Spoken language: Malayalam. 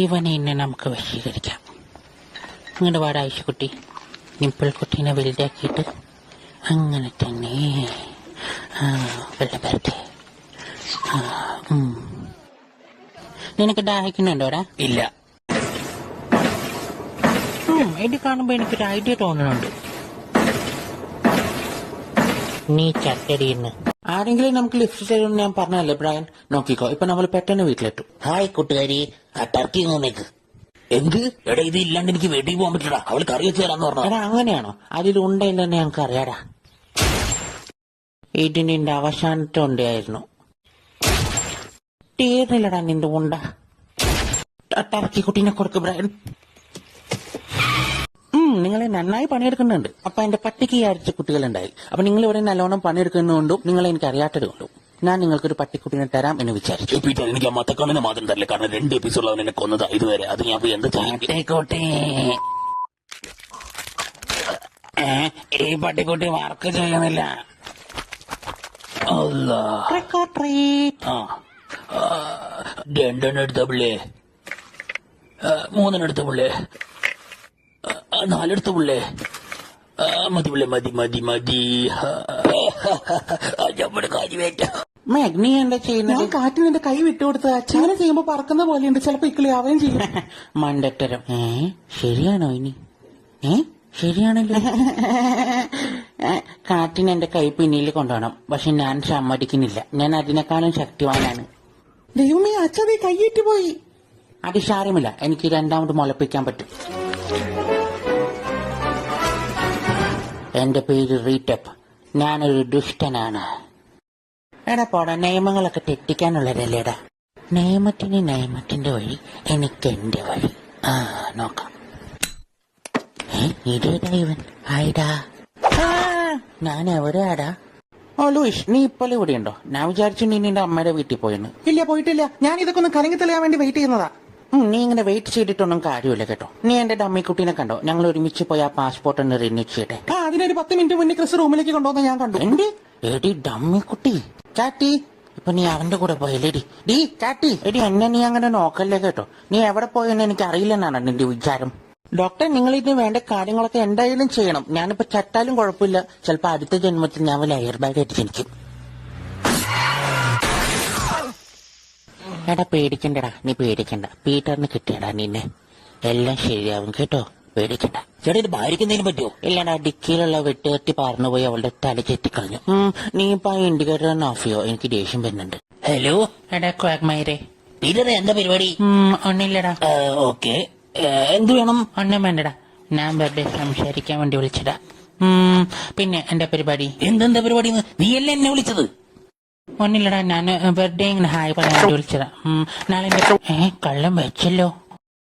ഇവനെ ഇന്നെ നമുക്ക് വശീകരിക്കാം. ഇങ്ങോട്ട് വാടാ ഐശുക്കുട്ടി, നിപ്പിൾ കുട്ടീനെ വലുതാക്കിയിട്ട് അങ്ങനെ തന്നെ വെള്ളം പരത്തെ. നിനക്ക് ദാഹിക്കുന്നുണ്ടോടാ? ഇല്ല. ഇത് കാണുമ്പോ എനിക്കൊരു ഐഡിയ തോന്നുന്നുണ്ട്. നീ ചട്ടടിന്ന് ആരെങ്കിലും നമുക്ക് ലിഫ്റ്റ് തരുമെന്ന് ഞാൻ പറഞ്ഞല്ലേ ബ്രയൻ? നോക്കിക്കോ, ഇപ്പൊ നമ്മൾ പെട്ടെന്ന് വീട്ടിലെത്തും. ഹായ് കൂട്ടുകാരി, ആ ടർക്കി നോക്ക്. എന്ത് എടാ, ഇത് ഇല്ലാണ്ട് എനിക്ക് വെടി പോകാൻ പറ്റില്ലടാ. അവള് കറി വെച്ച് തരാന്ന് പറഞ്ഞു. എടാ അങ്ങനെയാണോ? അതിലുണ്ടെന്ന് ഞങ്ങൾക്ക് അറിയാടാ. ഇത് നിന്റെ അവസാനത്തെ ഉണ്ടയായിരുന്നു. തീർന്നില്ലടാ നിന്റെ ഉണ്ട. ടർക്കി കുട്ടീനെ കൊടുക്ക് ബ്രയൻ. നിങ്ങളെ നന്നായി പണിയെടുക്കുന്നുണ്ട്. അപ്പൊ എന്റെ പട്ടിക്ക് അരിച്ച കുട്ടികളുണ്ടായി. അപ്പൊ നിങ്ങൾ ഇവിടെ നല്ലോണം പണിയെടുക്കുന്നതുകൊണ്ടും നിങ്ങളെ എനിക്ക് അറിയാത്തത് കൊണ്ടും ഞാൻ നിങ്ങൾക്കൊരു പട്ടിക്കുട്ടിനെ തരാം എന്ന് വിചാരിച്ചു. എനിക്ക് ആ മത്തക്കണ്ണിനെ മാത്രം തരില്ല, കാരണം 2 എപ്പിസോഡിൽ അവൻ എന്നെ കൊന്നതാ ഇതുവരെ. അത് ഞാൻ എന്താ പട്ടിക്കുട്ടി, ഈ പട്ടിക്കുട്ടി വർക്ക് ചെയ്യുന്നില്ല. രണ്ടെണ്ണം എടുത്ത പിള്ളേ, 3 എടുത്ത പിള്ളേ, 4 എടുത്ത പിള്ളേ. മതി പിള്ളേ, മതി മതി മതി. നമ്മുടെ കാര്യമേറ്റ മേഘ്, നീ എന്താ ചെയ്യുന്നത്? കാറ്റിന് എന്റെ കൈ വിട്ടുകൊടുത്ത ചിങ്ങനെ ചെയ്യുമ്പോ പറക്കുന്ന പോലെയുണ്ട്. ചിലപ്പോ ഇക്കിളിയാവുകയും ചെയ്യും. മണ്ടത്തരം. ശരിയാണോ ഇനി? ശരിയാണല്ലോ. കാറ്റിന് എന്റെ കൈ പിന്നിൽ കൊണ്ടുപോകണം, പക്ഷെ ഞാൻ സമ്മതിക്കുന്നില്ല. ഞാൻ അതിനേക്കാളും ശക്തിവാനാണ്. ദൈവമേ, അച്ഛനെ കൈയേറ്റ് പോയി. അത് സാരമില്ല, എനിക്ക് 2ാമത് മുളപ്പിക്കാൻ പറ്റും. എന്റെ പേര് റീറ്റപ്പ്. ഞാനൊരു ദുഷ്ടനാണ്. എടാ പോടാ, നിയമങ്ങളൊക്കെ തെറ്റിക്കാനുള്ളതല്ലേടാ. നിയമത്തിന് നിയമത്തിന്റെ വഴി, എനിക്ക് എന്റെ വഴി. നോക്കാം. ഇതേടാ ഇവൻ? ആയിടാ, ഞാൻ എവിടെയാടാ? ഓ ലൂയിഷ്, നീ ഇപ്പോൾ ഇവിടെയുണ്ടോ? ഞാൻ വിചാരിച്ചു നീ നിന്റെ അമ്മയുടെ വീട്ടിൽ പോയെന്ന്. ഇല്ല, പോയിട്ടില്ല. ഞാൻ ഇതൊക്കെ ഒന്ന് കലങ്ങി തെളിയാൻ വേണ്ടി വെയിറ്റ് ചെയ്യുന്നതാ. നീ ഇങ്ങനെ വെയിറ്റ് ചെയ്തിട്ടൊന്നും കാര്യമില്ല കേട്ടോ. നീ എന്റെ ഡമ്മിക്കുട്ടീനെ കണ്ടോ? ഞങ്ങൾ ഒരുമിച്ച് പോയി ആ പാസ്പോർട്ട് ഒന്ന് റിന്യൂ ചെയ്യട്ടെ. അതിനൊരു 10 മിനിറ്റ് മുന്നേ ക്രിസ് റൂമിലേക്ക് കൊണ്ടുവന്ന് ഞാൻ കണ്ടു. എന്റെ എടി ഡമ്മിക്കുട്ടി, ചാറ്റി, ഇപ്പൊ നീ അവന്റെ കൂടെ പോയല്ലേടി? ഡീ ചാറ്റി, എടി എന്നെ നീ അങ്ങനെ നോക്കല്ലേ കേട്ടോ. നീ എവിടെ പോയെന്ന് എനിക്ക് അറിയില്ലെന്നാണ് നിന്റെ വിചാരം. ഡോക്ടർ, നിങ്ങൾ ഇതിന് വേണ്ട കാര്യങ്ങളൊക്കെ എന്തായാലും ചെയ്യണം. ഞാനിപ്പോ ചത്താലും കുഴപ്പമില്ല. ചിലപ്പോ അടുത്ത ജന്മത്തിൽ ഞാൻ വല്ല എയർ ബാഗ് ആയിട്ട് ജനിക്കും. എടാ പേടിക്കണ്ടടാ, നീ പേടിക്കണ്ട. പീറ്ററിന് കിട്ടിയടാ നിന്നെ. എല്ലാം ശരിയാവും കേട്ടോ, പേടിക്കണ്ട. ചേട്ടാ, ഇത് ഭാര്യയ്ക്കെന്തെങ്കിലും പറ്റുമോ? ഇല്ലടാ, ഡിക്കിയിലുള്ള വെട്ടുകത്തി പറന്നുപോയി അവളുടെ തല ചെത്തിക്കളഞ്ഞു. നീ ഇപ്പൊ ആ ഇൻഡിക്കേറ്റർ തന്നെ ഓഫ് ചെയ്യോ? എനിക്ക് ദേഷ്യം വരുന്നുണ്ട്. ഹലോ എടാ ക്വാക്മൈരെ. പീറ്ററെ, എന്താ പരിപാടി? ഒന്നില്ലടാ. ഓക്കെ, എന്ത് വേണം? ഒന്നും വേണ്ടടാ, ഞാൻ വെറുതെ സംസാരിക്കാൻ വേണ്ടി വിളിച്ചടാ. പിന്നെ എന്റെ പരിപാടി എന്തെന്താ പരിപാടി? നീയല്ലേ എന്നെ വിളിച്ചത്? ഒന്നില്ലടാ, ഞാൻ വെറുതെ ഇങ്ങനെ ഹായ് പറയാൻ വേണ്ടി വിളിച്ചതാ. നാളെ കള്ളം വെച്ചല്ലോ.